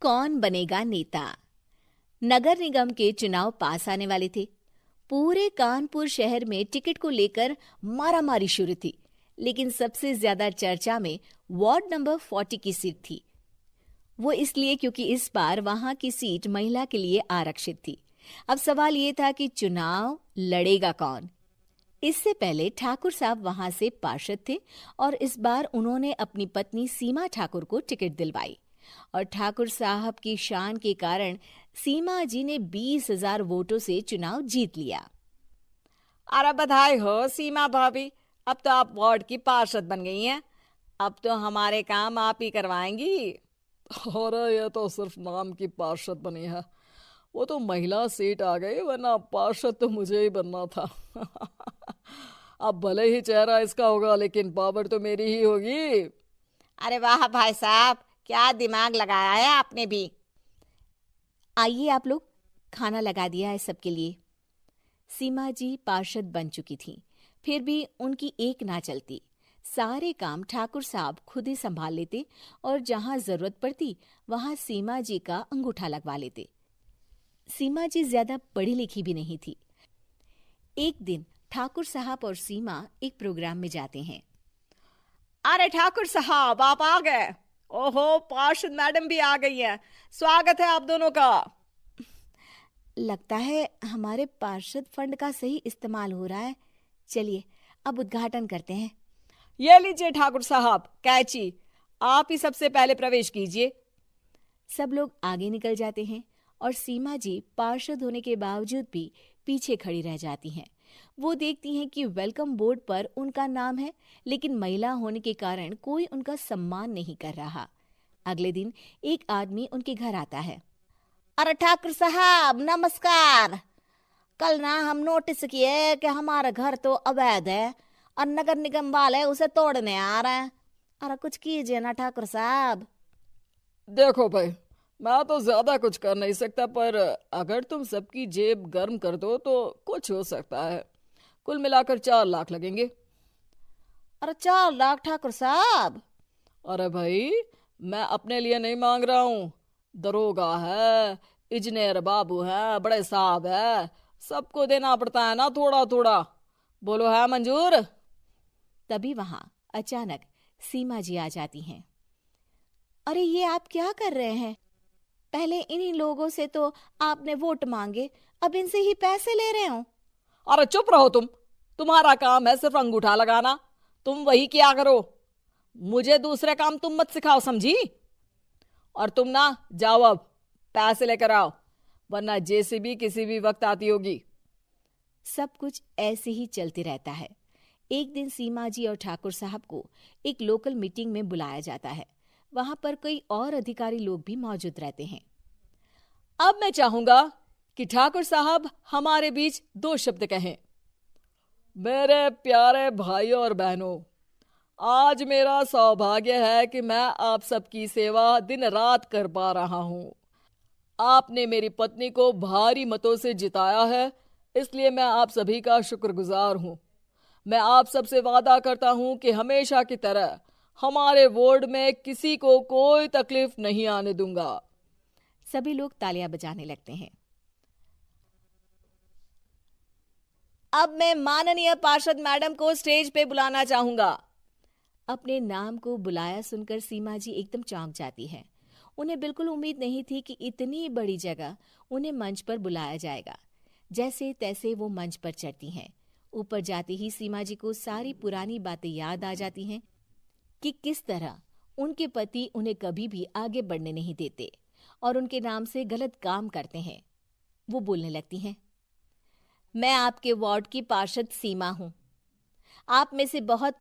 कौन बनेगा नेता। नगर निगम के चुनाव पास आने वाले थे। पूरे कानपुर शहर में टिकट को लेकर मारामारी शुरू थी, लेकिन सबसे ज्यादा चर्चा में वार्ड नंबर 40 की सीट थी। वो इसलिए क्योंकि इस बार वहां की सीट महिला के लिए आरक्षित थी। अब सवाल ये था कि चुनाव लड़ेगा कौन। इससे पहले ठाकुर साहब वहां से पार्षद थे और इस बार उन्होंने अपनी पत्नी सीमा ठाकुर को टिकट दिलवाई और ठाकुर साहब की शान के कारण सीमा जी ने 20,000 वोटों से चुनाव जीत लिया। अरे बधाई हो सीमा भाभी, अब तो आप वार्ड की पार्षद बन गई हैं। अब तो हमारे काम आप ही करवाएंगी। अरे ये तो सिर्फ नाम की पार्षद बनी है, वो तो महिला सीट आ गई, वरना पार्षद तो मुझे ही बनना था। अब भले ही चेहरा इसका होगा, लेकिन पावर तो मेरी ही होगी। अरे वाह भाई साहब, क्या दिमाग लगाया है आपने भी। आइए आप लोग, खाना लगा दिया है सबके लिए। सीमा जी पार्षद बन चुकी थी, फिर भी उनकी एक ना चलती। सारे काम ठाकुर साहब खुद ही संभाल लेते और जहां जरूरत पड़ती वहां सीमा जी का अंगूठा लगवा लेते। सीमा जी ज्यादा पढ़ी लिखी भी नहीं थी। एक दिन ठाकुर साहब और सीमा एक प्रोग्राम में जाते हैं। अरे ठाकुर साहब, आप आ गए। ओहो, पार्षद मैडम भी आ गई हैं। स्वागत है आप दोनों का। लगता है हमारे पार्षद फंड का सही इस्तेमाल हो रहा है। चलिए अब उद्घाटन करते हैं। ये लीजिए ठाकुर साहब कैची, आप ही सबसे पहले प्रवेश कीजिए। सब लोग आगे निकल जाते हैं और सीमा जी पार्षद होने के बावजूद भी पीछे खड़ी रह जाती हैं। वो देखती हैं कि वेलकम बोर्ड पर उनका नाम है, लेकिन महिला होने के कारण कोई उनका सम्मान नहीं कर रहा। अगले दिन एक आदमी उनके घर आता है। अरे ठाकुर साहब नमस्कार। कल ना हम नोटिस किए कि हमारा घर तो अवैध है और नगर निगम वाले उसे तोड़ने आ रहे हैं। अरे कुछ कीजिए ना ठाकुर साहब। देखो भाई, मैं तो ज्यादा कुछ कर नहीं सकता, पर अगर तुम सबकी जेब गर्म कर दो तो कुछ हो सकता है। कुल मिलाकर 4 लाख लगेंगे। अरे 4 लाख ठाकुर साहब? अरे भाई, मैं अपने लिए नहीं मांग रहा हूँ। दरोगा है, इंजीनियर बाबू है, बड़े साहब है, सबको देना पड़ता है ना थोड़ा थोड़ा। बोलो है मंजूर? तभी वहां अचानक सीमा जी आ जाती हैं। अरे ये आप क्या कर रहे हैं? पहले इन्हीं लोगों से तो आपने वोट मांगे, अब इनसे ही पैसे ले रहे हो। अरे चुप रहो तुम। तुम्हारा काम है सिर्फ अंगूठा लगाना, तुम वही किया करो। मुझे दूसरे काम तुम मत सिखाओ, समझी? और तुम ना जाओ, अब पैसे लेकर आओ, वरना जेसीबी किसी भी वक्त आती होगी। सब कुछ ऐसे ही चलते रहता है। एक दिन सीमा जी और ठाकुर साहब को एक लोकल मीटिंग में बुलाया जाता है। वहां पर कई और अधिकारी लोग भी मौजूद रहते हैं। अब मैं चाहूंगा कि ठाकुर साहब हमारे बीच 2 शब्द कहें। मेरे प्यारे भाइयों और बहनों, आज मेरा सौभाग्य है कि मैं आप सबकी सेवा दिन रात कर पा रहा हूं। आपने मेरी पत्नी को भारी मतों से जिताया है, इसलिए मैं आप सभी का शुक्रगुजार हूं। मैं आप सबसे वादा करता हूं कि हमेशा की तरह हमारे वार्ड में किसी को कोई तकलीफ नहीं आने दूंगा। सभी लोग तालियां बजाने लगते हैं। अब मैं माननीय पार्षद मैडम को स्टेज पे बुलाना चाहूंगा। अपने नाम को बुलाया सुनकर सीमा जी एकदम चौंक जाती है। उन्हें बिल्कुल उम्मीद नहीं थी कि इतनी बड़ी जगह उन्हें मंच पर बुलाया जाएगा। जैसे तैसे वो मंच पर चढ़ती हैं। ऊपर जाते ही सीमा जी को सारी पुरानी बातें याद आ जाती हैं कि किस तरह उनके पति उन्हें कभी भी आगे बढ़ने नहीं देते और उनके नाम से गलत काम करते हैं। वो बोलने लगती हैं, मैं आपके वार्ड की पार्षद सीमा हूं। आप में से बहुत